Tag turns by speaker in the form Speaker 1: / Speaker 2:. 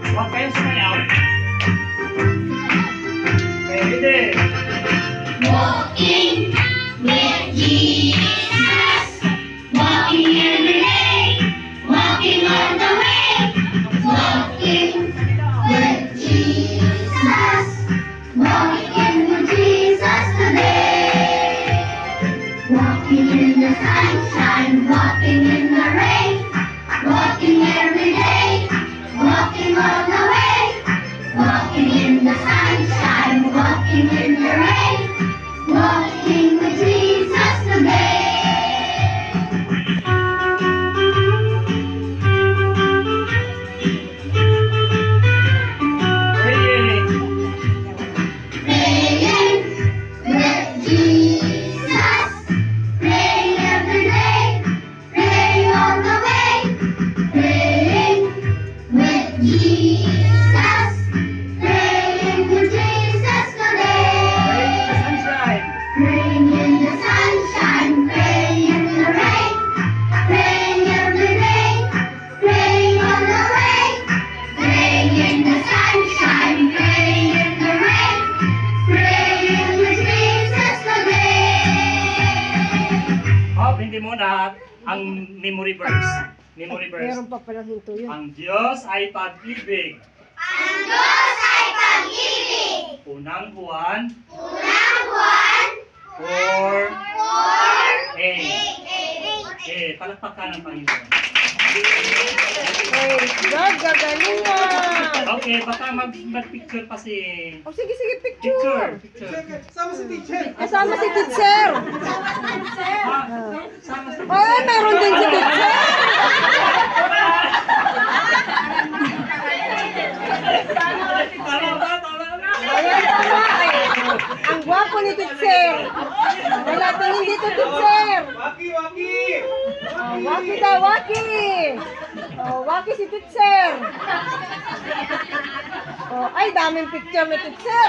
Speaker 1: Huwag kayong sumayaw. Okay, ready?
Speaker 2: Walking with Jesus, walking every day, walking all the way, walking with Jesus, walking with Jesus today. Walking in the sunshine, walking in the rain, walking every day, walking all the way, walking in the sunshine, walking in the rain, walking with Jesus today.
Speaker 1: Ready?
Speaker 2: Praying with Jesus, praying every day, praying all the way, praying with Jesus, praying with Jesus today.
Speaker 1: Sunshine.
Speaker 2: Praying in the sunshine, praying in the rain, praying every day, praying all the way, praying in the sunshine, praying in the rain, praying with Jesus today.
Speaker 1: Oh, hindi muna ang memory verse. Memory verse.
Speaker 3: Meron pa palang hinto yun.
Speaker 1: Ang Diyos ay pag-ibig.
Speaker 2: Ang Diyos ay pag-ibig,
Speaker 1: Unang buwan,
Speaker 2: unang buwan,
Speaker 1: for A.
Speaker 2: A.
Speaker 1: Palakpakan ng Panginoon.
Speaker 3: Praise God, gagaling na.
Speaker 1: Okay, baka mag-picture pa si...
Speaker 3: Oh, sige, sige,
Speaker 1: Picture.
Speaker 3: picture.
Speaker 1: Picture.
Speaker 3: Kasama si teacher.
Speaker 1: Ah, sama si
Speaker 3: Ay, meron din si teacher.
Speaker 1: Tama ba? Tama ba?
Speaker 3: Ayan, tama eh. Ang gwapo ni teacher. Wala tingin dito, teacher.
Speaker 4: Waki, waki!
Speaker 3: Oh, waki daw, waki. Oh, waki si teacher. Oh, ay, daming picture ni teacher.